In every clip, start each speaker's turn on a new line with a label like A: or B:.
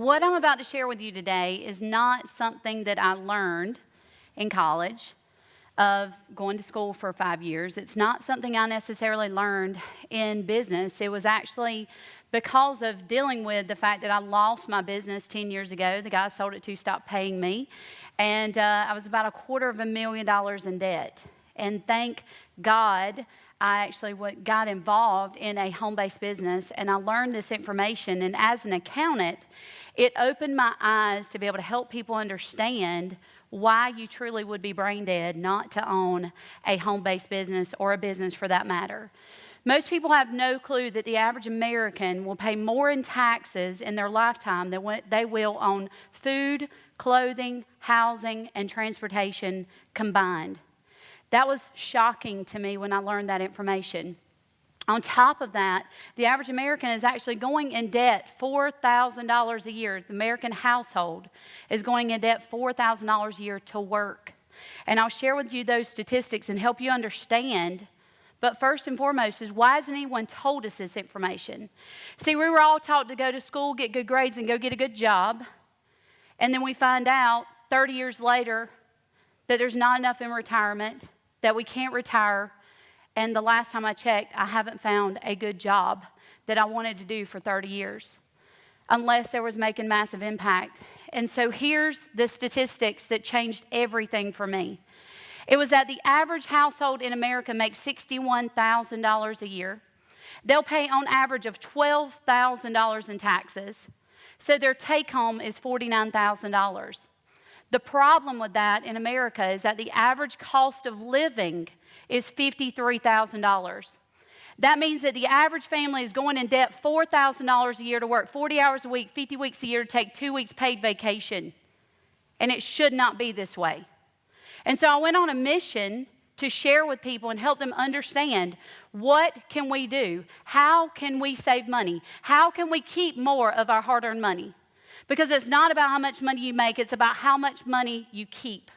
A: what I'm about to share with you today is not something that I learned in college of going to school for 5 years. It's not something I necessarily learned in business. It was actually because of dealing with the fact that I lost my business 10 years ago. The guy I sold it to stopped paying me, and I was about $250,000 in debt. And thank God I actually got involved in a home-based business, and I learned this information. And as an accountant, it opened my eyes to be able to help people understand why you truly would be brain dead not to own a home-based business, or a business for that matter. Most people have no clue that the average American will pay more in taxes in their lifetime than what they will on food, clothing, housing, and transportation combined. That was shocking to me when I learned that information. On top of that, the average American is actually going in debt $4,000 a year. The American household is going in debt $4,000 a year to work. And I'll share with you those statistics and help you understand. But first and foremost is, why hasn't anyone told us this information? See, we were all taught to go to school, get good grades, and go get a good job. And then we find out 30 years later that there's not enough in retirement, that we can't retire. And the last time I checked, I haven't found a good job that I wanted to do for 30 years, unless there was making massive impact. And so here's the statistics that changed everything for me. It was that the average household in America makes $61,000 a year. They'll pay on average of $12,000 in taxes. So their take home is $49,000. The problem with that in America is that the average cost of living is $53,000. That means that the average family is going in debt $4,000 a year to work 40 hours a week, 50 weeks a year to take 2 weeks paid vacation. And it should not be this way. And so I went on a mission to share with people and help them understand, what can we do? How can we save money? How can we keep more of our hard-earned money? Because it's not about how much money you make, it's about how much money you keep.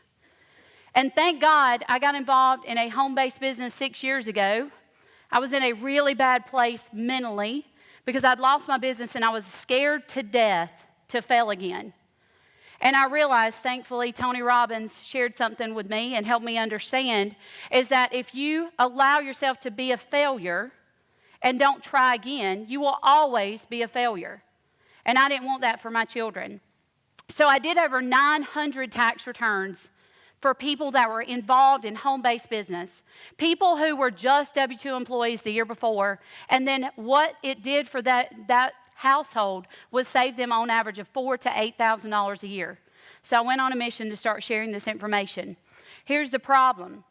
A: And thank God I got involved in a home-based business 6 years ago. I was in a really bad place mentally because I'd lost my business and I was scared to death to fail again. And I realized, thankfully, Tony Robbins shared something with me and helped me understand, is that if you allow yourself to be a failure and don't try again, you will always be a failure. And I didn't want that for my children. So I did over 900 tax returns for people that were involved in home-based business, people who were just W-2 employees the year before, and then what it did for that household was save them on average of $4,000 to $8,000 a year. So I went on a mission to start sharing this information. Here's the problem.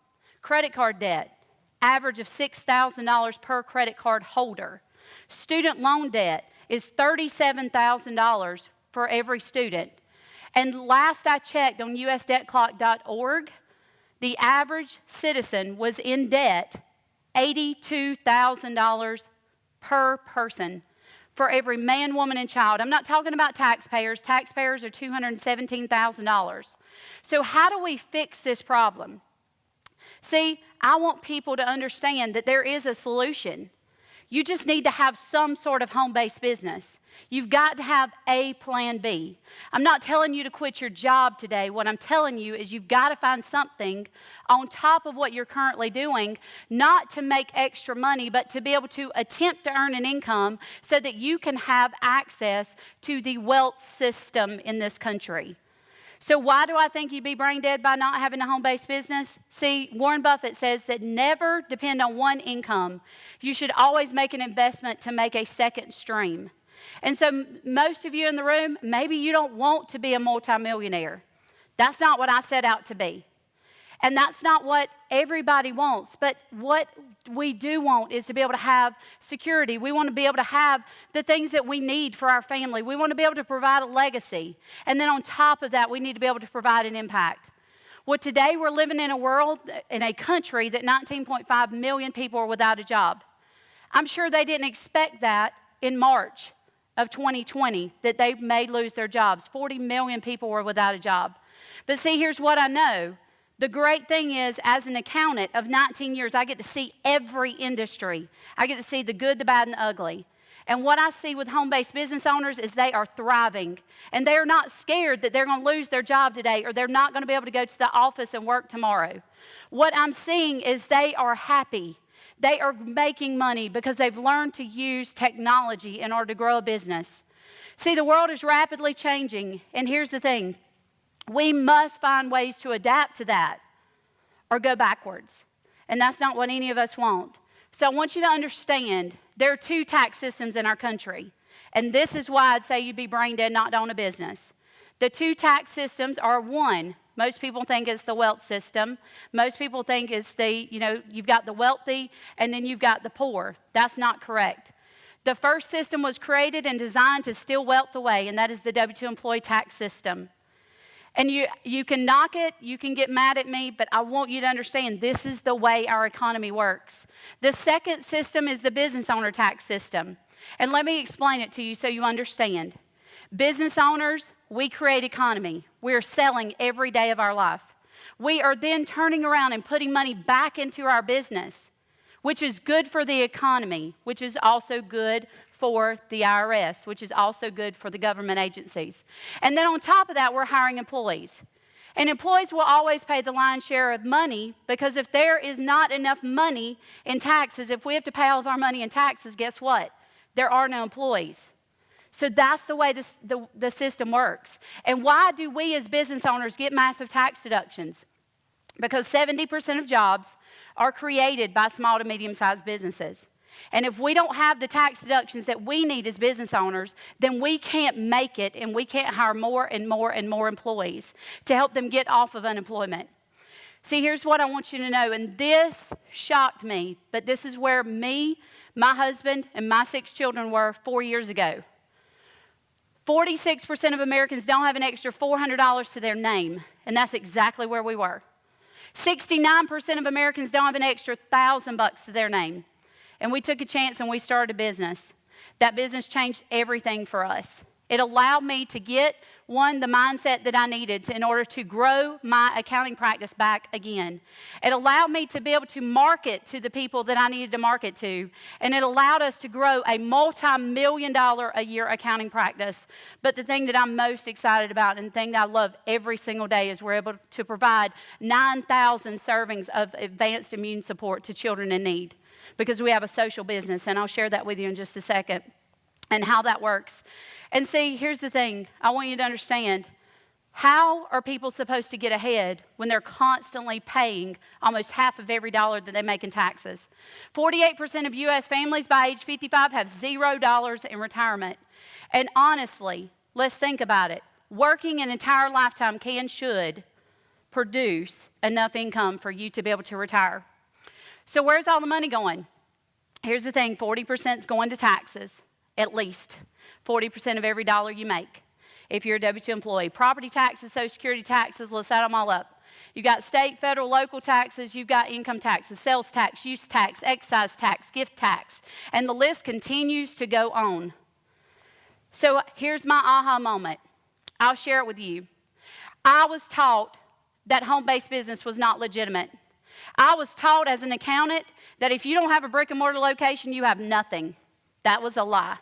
A: Credit card debt, average of $6,000 per credit card holder. Student loan debt is $37,000 for every student. And last I checked on usdebtclock.org, the average citizen was in debt $82,000 per person for every man, woman, and child. I'm not talking about taxpayers. Taxpayers are $217,000. So how do we fix this problem? See, I want people to understand that there is a solution. You just need to have some sort of home-based business. You've got to have a plan B. I'm not telling you to quit your job today. What I'm telling you is you've got to find something on top of what you're currently doing, not to make extra money, but to be able to attempt to earn an income so that you can have access to the wealth system in this country. So why do I think you'd be brain dead by not having a home-based business? See, Warren Buffett says that never depend on one income. You should always make an investment to make a second stream. And so most of you in the room, maybe you don't want to be a multimillionaire. That's not what I set out to be. And that's not what everybody wants. But what we do want is to be able to have security. We want to be able to have the things that we need for our family. We want to be able to provide a legacy. And then on top of that, we need to be able to provide an impact. Well, today we're living in a world, in a country that 19.5 million people are without a job. I'm sure they didn't expect that in March of 2020, that they may lose their jobs. 40 million people were without a job. But see, here's what I know. The great thing is, as an accountant of 19 years, I get to see every industry. I get to see the good, the bad, and the ugly. And what I see with home-based business owners is they are thriving. And they're not scared that they're going to lose their job today or they're not going to be able to go to the office and work tomorrow. What I'm seeing is they are happy. They are making money because they've learned to use technology in order to grow a business. See, the world is rapidly changing. And here's the thing. We must find ways to adapt to that or go backwards. And that's not what any of us want. So I want you to understand there are two tax systems in our country. And this is why I'd say you'd be brain dead not to own a business. The two tax systems are one. Most people think it's the wealth system. Most people think it's you've got the wealthy and then you've got the poor. That's not correct. The first system was created and designed to steal wealth away, and that is the W-2 employee tax system. And you can knock it, you can get mad at me, but I want you to understand this is the way our economy works. The second system is the business owner tax system. And let me explain it to you so you understand. Business owners, we create economy. We're selling every day of our life. We are then turning around and putting money back into our business, which is good for the economy, which is also good for the IRS, which is also good for the government agencies. And then on top of that, we're hiring employees. And employees will always pay the lion's share of money because if there is not enough money in taxes, if we have to pay all of our money in taxes, guess what? There are no employees. So that's the way the system works. And why do we as business owners get massive tax deductions? Because 70% of jobs are created by small to medium-sized businesses. And if we don't have the tax deductions that we need as business owners, then we can't make it and we can't hire more and more and more employees to help them get off of unemployment. See, here's what I want you to know, and this shocked me, but this is where me, my husband, and my 6 children were 4 years ago. 46% of Americans don't have an extra $400 to their name, and that's exactly where we were. 69% of Americans don't have an extra $1,000 to their name. And we took a chance and we started a business. That business changed everything for us. It allowed me to get, one, the mindset that I needed in order to grow my accounting practice back again. It allowed me to be able to market to the people that I needed to market to. And it allowed us to grow a multi-million-dollar-a-year accounting practice. But the thing that I'm most excited about and the thing that I love every single day is we're able to provide 9,000 servings of advanced immune support to children in need. Because we have a social business, and I'll share that with you in just a second, and how that works. And see, here's the thing. I want you to understand, how are people supposed to get ahead when they're constantly paying almost half of every dollar that they make in taxes? 48% of U.S. families by age 55 have $0 in retirement. And honestly, let's think about it. Working an entire lifetime should produce enough income for you to be able to retire. So where's all the money going? Here's the thing, 40% is going to taxes, at least. 40% of every dollar you make if you're a W-2 employee. Property taxes, Social Security taxes, let's add them all up. You've got state, federal, local taxes, you've got income taxes, sales tax, use tax, excise tax, gift tax, and the list continues to go on. So here's my aha moment. I'll share it with you. I was taught that home-based business was not legitimate. I was taught as an accountant that if you don't have a brick and mortar location, you have nothing. That was a lie.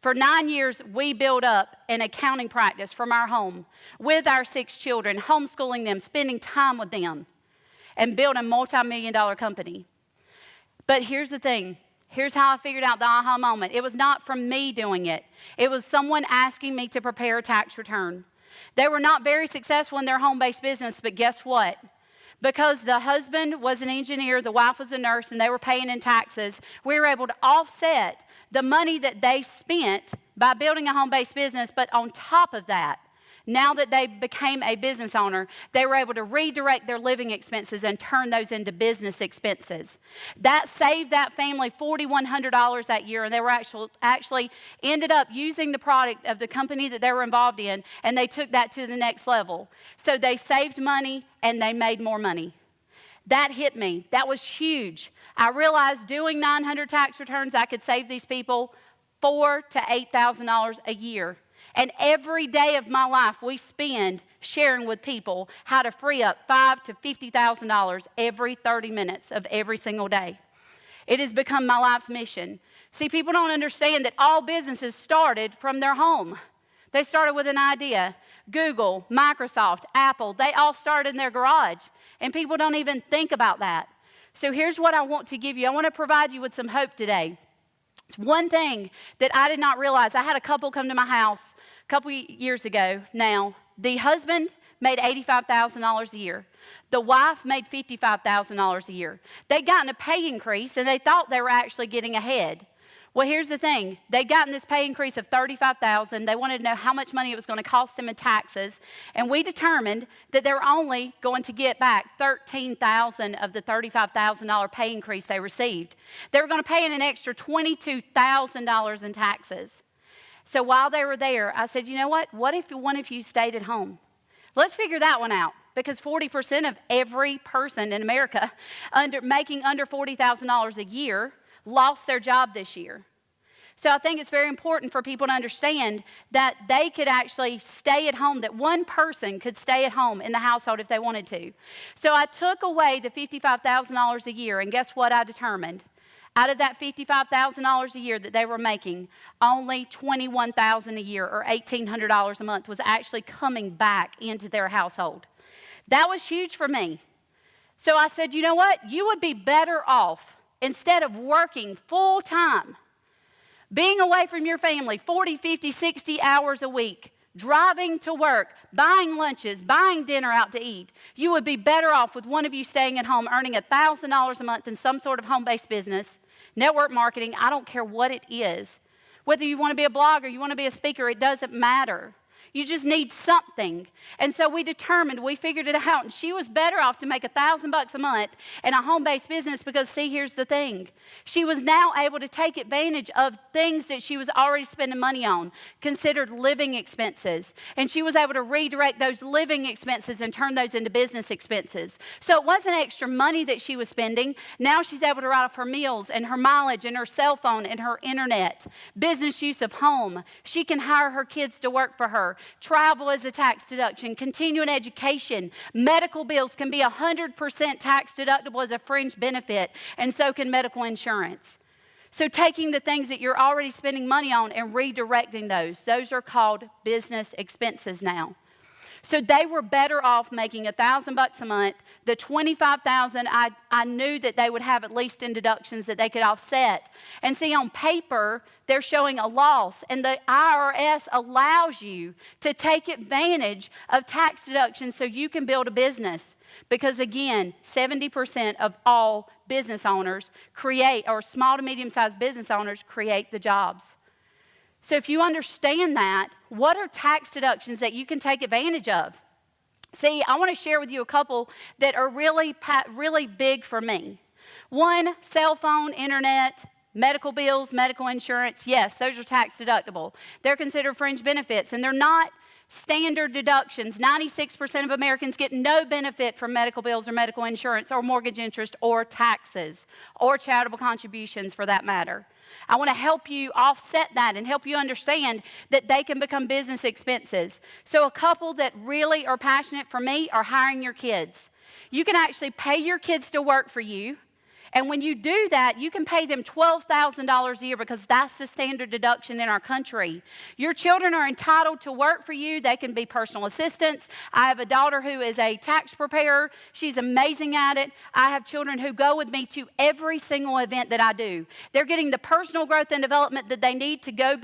A: For 9 years, we built up an accounting practice from our home with our 6 children, homeschooling them, spending time with them, and built a multi-million-dollar company. But here's the thing. Here's how I figured out the aha moment. It was not from me doing it. It was someone asking me to prepare a tax return. They were not very successful in their home-based business, but guess what? Because the husband was an engineer, the wife was a nurse, and they were paying in taxes, we were able to offset the money that they spent by building a home-based business. But on top of that, now that they became a business owner, they were able to redirect their living expenses and turn those into business expenses. That saved that family $4,100 that year, and they were actually ended up using the product of the company that they were involved in, and they took that to the next level. So they saved money, and they made more money. That hit me. That was huge. I realized doing 900 tax returns, I could save these people $4,000 to $8,000 a year. And every day of my life, we spend sharing with people how to free up $5,000 to $50,000 every 30 minutes of every single day. It has become my life's mission. See, people don't understand that all businesses started from their home. They started with an idea. Google, Microsoft, Apple, they all started in their garage. And people don't even think about that. So here's what I want to give you. I want to provide you with some hope today. It's one thing that I did not realize. I had a couple come to my house a couple years ago now. The husband made $85,000 a year. The wife made $55,000 a year. They'd gotten a pay increase, and they thought they were actually getting ahead. Well, here's the thing. They'd gotten this pay increase of $35,000. They wanted to know how much money it was going to cost them in taxes. And we determined that they were only going to get back $13,000 of the $35,000 pay increase they received. They were going to pay in an extra $22,000 in taxes. So while they were there, I said, you know what? What if one of you stayed at home? Let's figure that one out, because 40% of every person in America making under $40,000 a year lost their job this year. So I think it's very important for people to understand that they could actually stay at home, that one person could stay at home in the household if they wanted to. So I took away the $55,000 a year, and guess what I determined? Out of that $55,000 a year that they were making, only $21,000 a year, or $1,800 a month, was actually coming back into their household. That was huge for me. So I said, you know what? You would be better off, instead of working full time, being away from your family 40, 50, 60 hours a week, driving to work, buying lunches, buying dinner out to eat, you would be better off with one of you staying at home, earning $1,000 a month in some sort of home-based business, network marketing. I don't care what it is. Whether you want to be a blogger, you want to be a speaker, it doesn't matter. You just need something. And so we figured it out, and she was better off to make $1,000 a month in a home-based business, because, see, here's the thing. She was now able to take advantage of things that she was already spending money on, considered living expenses. And she was able to redirect those living expenses and turn those into business expenses. So it wasn't extra money that she was spending. Now she's able to write off her meals and her mileage and her cell phone and her internet, business use of home. She can hire her kids to work for her. Travel is a tax deduction. Continuing education. Medical bills can be 100% tax deductible as a fringe benefit, and so can medical insurance. So taking the things that you're already spending money on and redirecting those are called business expenses now. So they were better off making $1,000 a month. The $25,000, I knew that they would have at least in deductions that they could offset. And see, on paper, they're showing a loss. And the IRS allows you to take advantage of tax deductions so you can build a business. Because again, 70% of all business owners or small to medium-sized business owners create the jobs. So if you understand that, what are tax deductions that you can take advantage of? See, I want to share with you a couple that are really big for me. One, cell phone, internet, medical bills, medical insurance. Yes, those are tax deductible. They're considered fringe benefits, and they're not standard deductions. 96% of Americans get no benefit from medical bills or medical insurance or mortgage interest or taxes or charitable contributions for that matter. I want to help you offset that and help you understand that they can become business expenses. So a couple that really are passionate for me are hiring your kids. You can actually pay your kids to work for you. And when you do that, you can pay them $12,000 a year, because that's the standard deduction in our country. Your children are entitled to work for you. They can be personal assistants. I have a daughter who is a tax preparer. She's amazing at it. I have children who go with me to every single event that I do. They're getting the personal growth and development that they need to go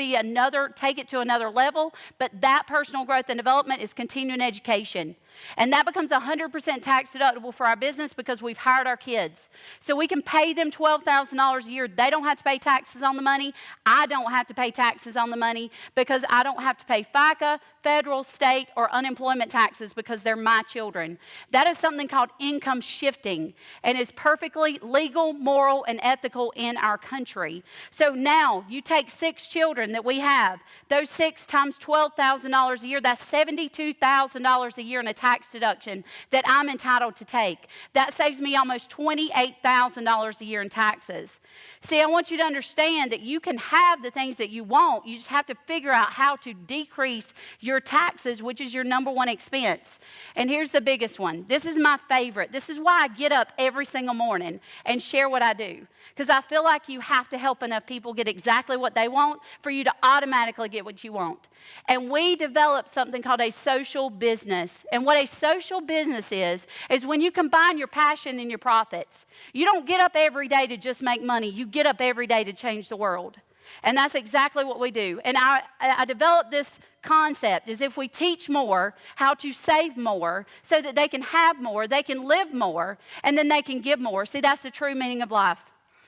A: take it to another level. But that personal growth and development is continuing education. And that becomes 100% tax deductible for our business because we've hired our kids. So we can pay them $12,000 a year. They don't have to pay taxes on the money. I don't have to pay taxes on the money because I don't have to pay FICA, federal, state, or unemployment taxes because they're my children. That is something called income shifting, and is perfectly legal, moral, and ethical in our country. So now you take 6 children that we have. Those 6 times $12,000 a year, that's $72,000 a year in a tax deduction that I'm entitled to take. That saves me almost $28,000 a year in taxes. See, I want you to understand that you can have the things that you want. You just have to figure out how to decrease your taxes, which is your number one expense. And here's the biggest one. This is my favorite. This is why I get up every single morning and share what I do. Because I feel like you have to help enough people get exactly what they want for you to automatically get what you want. And we developed something called a social business. And what a social business is when you combine your passion and your profits. You don't get up every day to just make money. You get up every day to change the world. And that's exactly what we do. And I developed this concept is if we teach more how to save more so that they can have more, they can live more, and then they can give more. See, that's the true meaning of life.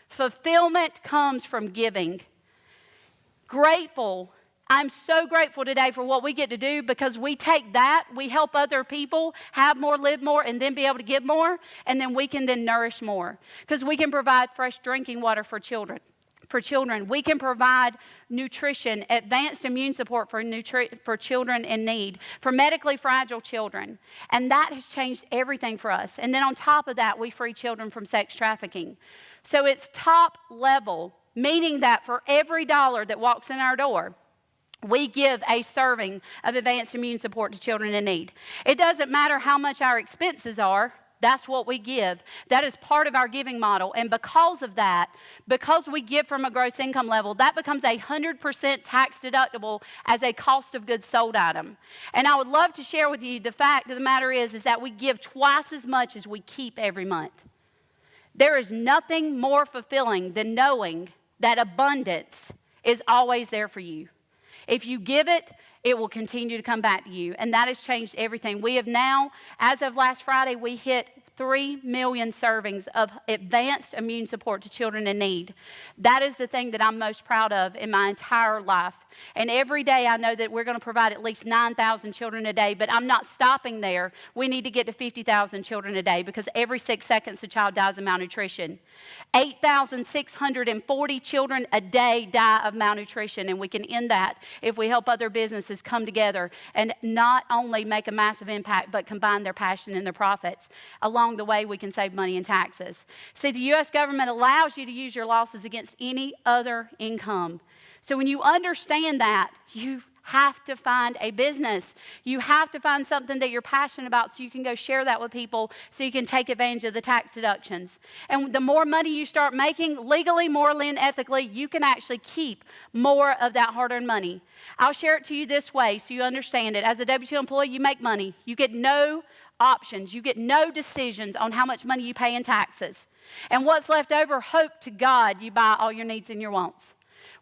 A: Fulfillment comes from giving. Grateful. I'm so grateful today for what we get to do because we take that, we help other people have more, live more, and then be able to give more, and then we can then nourish more. Because we can provide fresh drinking water for children. We can provide nutrition, advanced immune support for children in need, for medically fragile children. And that has changed everything for us. And then on top of that, we free children from sex trafficking. So it's top level, meaning that for every dollar that walks in our door, we give a serving of advanced immune support to children in need. It doesn't matter how much our expenses are. That's what we give. That is part of our giving model. And because of that, because we give from a gross income level, that becomes 100% tax deductible as a cost of goods sold item. And I would love to share with you the fact of the matter is that we give twice as much as we keep every month. There is nothing more fulfilling than knowing that abundance is always there for you. If you give it, it will continue to come back to you. And that has changed everything. We have now, as of last Friday, we hit 3 million servings of advanced immune support to children in need. That is the thing that I'm most proud of in my entire life. And every day I know that we're going to provide at least 9,000 children a day, but I'm not stopping there. We need to get to 50,000 children a day because every 6 seconds a child dies of malnutrition. 8,640 children a day die of malnutrition, and we can end that if we help other businesses come together and not only make a massive impact, but combine their passion and their profits. Along the way, we can save money in taxes. See, the U.S. government allows you to use your losses against any other income. So when you understand that, you have to find a business. You have to find something that you're passionate about so you can go share that with people so you can take advantage of the tax deductions. And the more money you start making, legally, morally, and ethically, you can actually keep more of that hard-earned money. I'll share it to you this way so you understand it. As a W-2 employee, you make money. You get no options. You get no decisions on how much money you pay in taxes. And what's left over, hope to God you buy all your needs and your wants.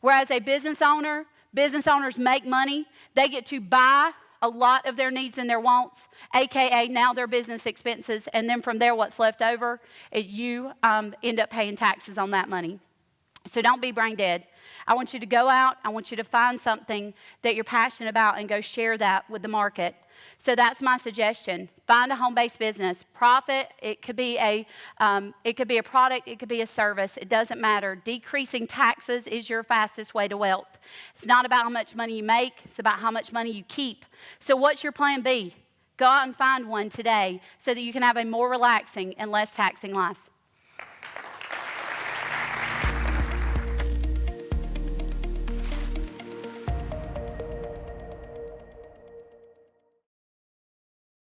A: Whereas a business owners make money. They get to buy a lot of their needs and their wants, a.k.a. now their business expenses, and then from there what's left over, you end up paying taxes on that money. So don't be brain dead. I want you to go out. I want you to find something that you're passionate about and go share that with the market. So that's my suggestion. Find a home-based business. Profit. It could be a product. It could be a service. It doesn't matter. Decreasing taxes is your fastest way to wealth. It's not about how much money you make. It's about how much money you keep. So what's your plan B? Go out and find one today so that you can have a more relaxing and less taxing life.